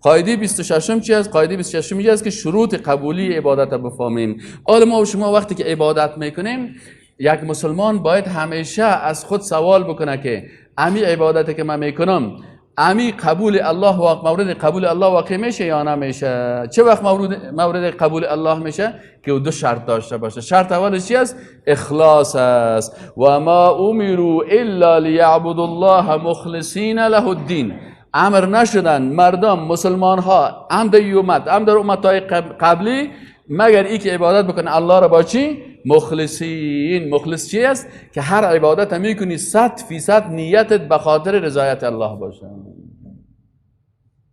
قاعده 26 چی است؟ قاعده 26 میگه است که شروط قبولی عبادت رو بفهمیم. حالا ما و شما وقتی که عبادت میکنیم، یک مسلمان باید همیشه از خود سوال بکنه که امی عبادتی که من میکنم، امی قبول الله و مورد قبول الله واقع میشه یا نمیشه؟ چه وقت مورد قبول الله میشه؟ که دو شرط داشته باشه. شرط اولش چی است؟ اخلاص است. و ما امروا الا لیعبدوا الله مخلصین له الدین. امر نشدن مردم مسلمان ها هم در امت هم در امت های قبلی مگر ای که عبادت بکنه الله را با چی؟ مخلصین. مخلص چی است؟ که هر عبادت هم میکنی 100% نیتت به خاطر رضایت الله باشه.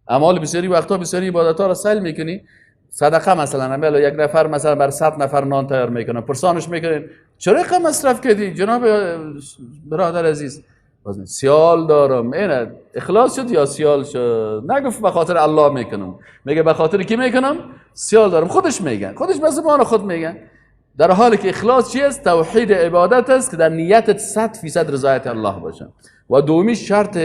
اعمال بسیاری وقتا بسیاری عبادت ها را سهل میکنی. صدقه مثلا اما یک نفر مثلا بر 100 نفر نان تیار میکنه، پرسانش میکنین چرا رقم مصرف کردی جناب برادر عزیز؟ سیال دارم. اینه اخلاص شد یا سیال شد؟ نگفت به خاطر الله میکنم، میگه به خاطر کی میکنم؟ سیال دارم. خودش میگن، خودش به زبان خود میگن، در حالی که اخلاص چی است؟ توحید عبادت است که در نیتت 100% رضایت الله باشه. و دومی شرط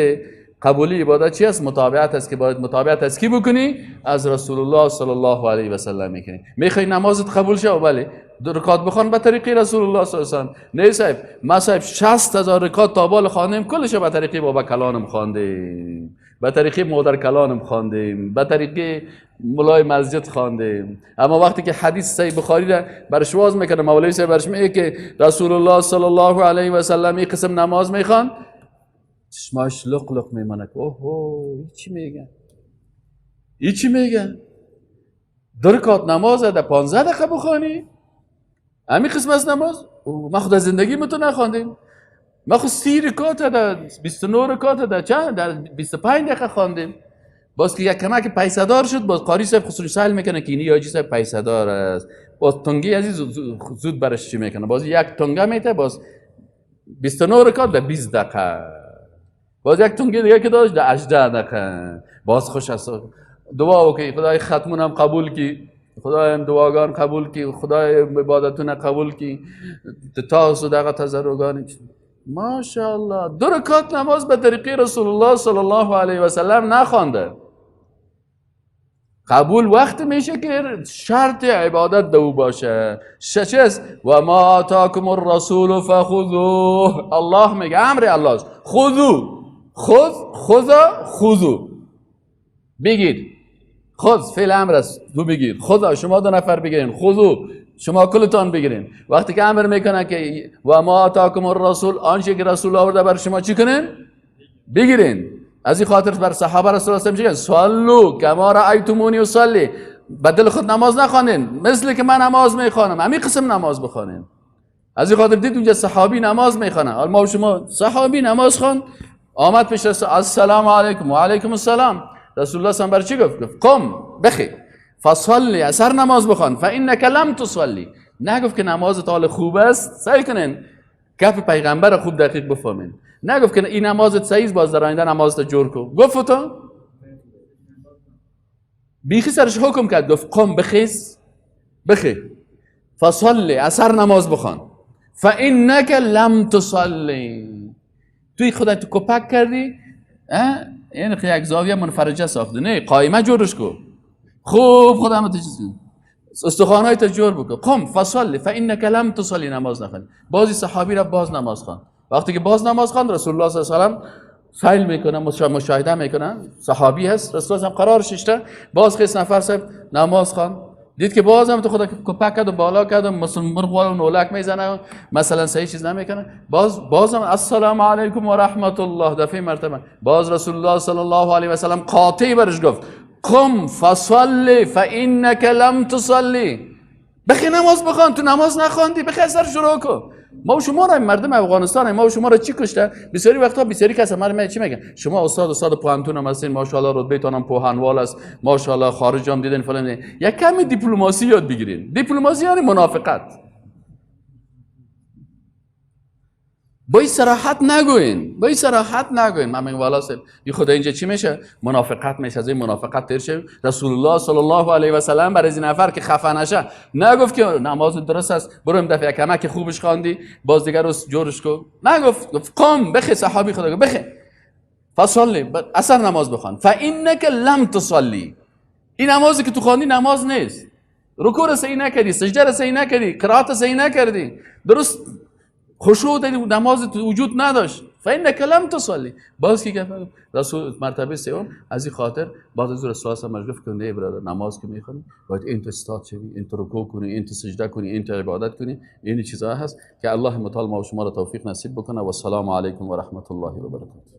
قبولی عبادت چی است؟ متابعت است که باید متابعت از کی بکنی؟ از رسول الله صلی الله علیه و سلم میکنی. میخوای نمازت قبول شه؟ بله، 2 رکعت بخوان به طریق رسول الله صلی الله علیه و سلم. نه صاحب، ما صاحب 60,000 رکعت تا بال خواندیم، کلش به طریق بابا کلانم خواندیم، به طریق مادر کلانم خواندیم، به طریق مولای مسجد خواندیم. اما وقتی که حدیث صحیح بخاری را برش واز میکنه، مولوی صاحب برش میگه که رسول الله صلی الله علیه و سلم این قسم نماز میخوان، چشماش لق لق میمانه. اوه چی میگن؟ این چی میگن؟ 2 رکعت نماز در 15 دقیقه بخوانی؟ همین قسم از نماز؟ ما خود از زندگی تو نخواندیم. ما خود 30 رکعت در 29 رکعت در چند؟ در 25 دقیقه خواندیم. باز که یک کمک پیسه دار شد، باز قاری صاحب خصوصی سهل میکنه که اینی حاجی صاحب پیسه دار است. باز تنگی عزیز زود برش چی میکنه؟ باز یک تنگه میته، باز 29 رکعت در 20 دقیقه. باز یک تنگی دیگه که داشت در 18 دقیقه. باز خوش است. دعا وکي خدای ختمون هم قبول کی، خدای هم دعاگان قبول کی، خدای عبادتون قبول کی، تا صدقه تزرگان. ماشاءالله 2 رکعت نماز به طریق رسول الله صلی الله علیه و سلم نخوانده. قبول وقت میشه که شرط عبادت دو باشه. شچست و ما آتاکم الرسول فخذوه. الله میگه، امر الله است، خذو، خذو بگیر. خذ فعل امر است، تو بگیر. خدا شما 2 نفر بگیرین، خذو شما کلتان بگیرین. وقتی که امر میکنه که و ما آتاکم الرسول، آنچه که رسول آورده بر شما چی کنین؟ بگیرین. از این خاطر بر صحابه رسول الله میگه صلوا کما رأیتمونی اصلی. بدل خود نماز نخوانین، مثل که من نماز میخوانم همین قسم نماز بخوانین. از این خاطر دید اونجا صحابی نماز میخوانه. حالا ما شما صحابی نماز خوان، آمد پیش رسول السلام علیکم و علیکم السلام. رسول الله صلی چی گفت؟ قم بخی فصلی، اثر نماز بخوان، فانک لم تصلی. نگفت که نمازت حال خوب است، سعی کنین کف پیغمبر خوب دقیق بفهمین. نگفت که این نمازت صحیح، باز در آینده نمازت جور کو. گفت تو بیخی سرش حکم کرد، گفت قم بخی فصلی، اثر نماز بخوان، فانک لم تصلی. توی خودت کپک کردی، یعنی یک زاویه منفرجه ساخته، نه قائمه جورش کو، خوب خودم چیز استخوانای تا جور بکن. قم فصلی فانک لم تصلی، نماز نخوان. بازی صحابی را باز نماز خوان. وقتی که باز نماز خوان، رسول الله صلی الله علیه و سلم فعل میکنه، مشاهده میکنه، صحابی هست، رسول الله هم قرار ششته، باز خیس نفر صاحب نماز خوان، دید که باز هم تو خدا کپک کرد و بالا کرد و مثلا مرغ و نولک میزنه، مثلا صحیح چیز نمیکنه، باز هم السلام علیکم و رحمت الله دفعه مرتبه. باز رسول الله صلی الله علیه و سلم قاطع برش گفت قم فصلی فانک لم تصلی. بخی نماز بخوان، تو نماز نخواندی، بخی اثر شروع کن. ما و شما را مردم افغانستان، ما و شما را چی کشته؟ بسیاری وقتا بسیاری کسا مرد چی میگن؟ شما استاد پوهنتون هم هستین، ماشاءالله رتبه‌تون هم پوهنوال است، ماشاءالله خارج هم دیدین فلان. یک کمی دیپلماسی یاد بگیرین. دیپلماسی یعنی منافقت. با این صراحت نگوین. من میگم والا صاحب این خدا اینجا چی میشه؟ منافقت میشه. از این منافقت تیر شه. رسول الله صلی الله علیه و سلم برای این نفر که خفه نشه نگفت که نماز درست است، برو این دفعه کمک خوبش خواندی باز دیگه رو جورش کو. نگفت، گفت قم بخی. صحابی خدا گفت بخی فصلی اثر نماز بخوان فانک لم تصلی. این نمازی که تو خواندی نماز نیست. رکوع صحیح نکردی، سجده صحیح نکردی، قرائت صحیح نکردی، درست خشوع در نماز وجود نداشت. فانک لم تصلی. باز که رسول مرتبه سوم از این خاطر بعد از رسول الله مجرف کنه برادر نماز که میخونی باید این تو استاد شوی، این تو رکوع کنی، این تو سجده کنی، این تو عبادت کنی. این چیزا هست که الله متعال ما و شما را توفیق نصیب بکنه. و السلام علیکم و رحمت الله و برکاته.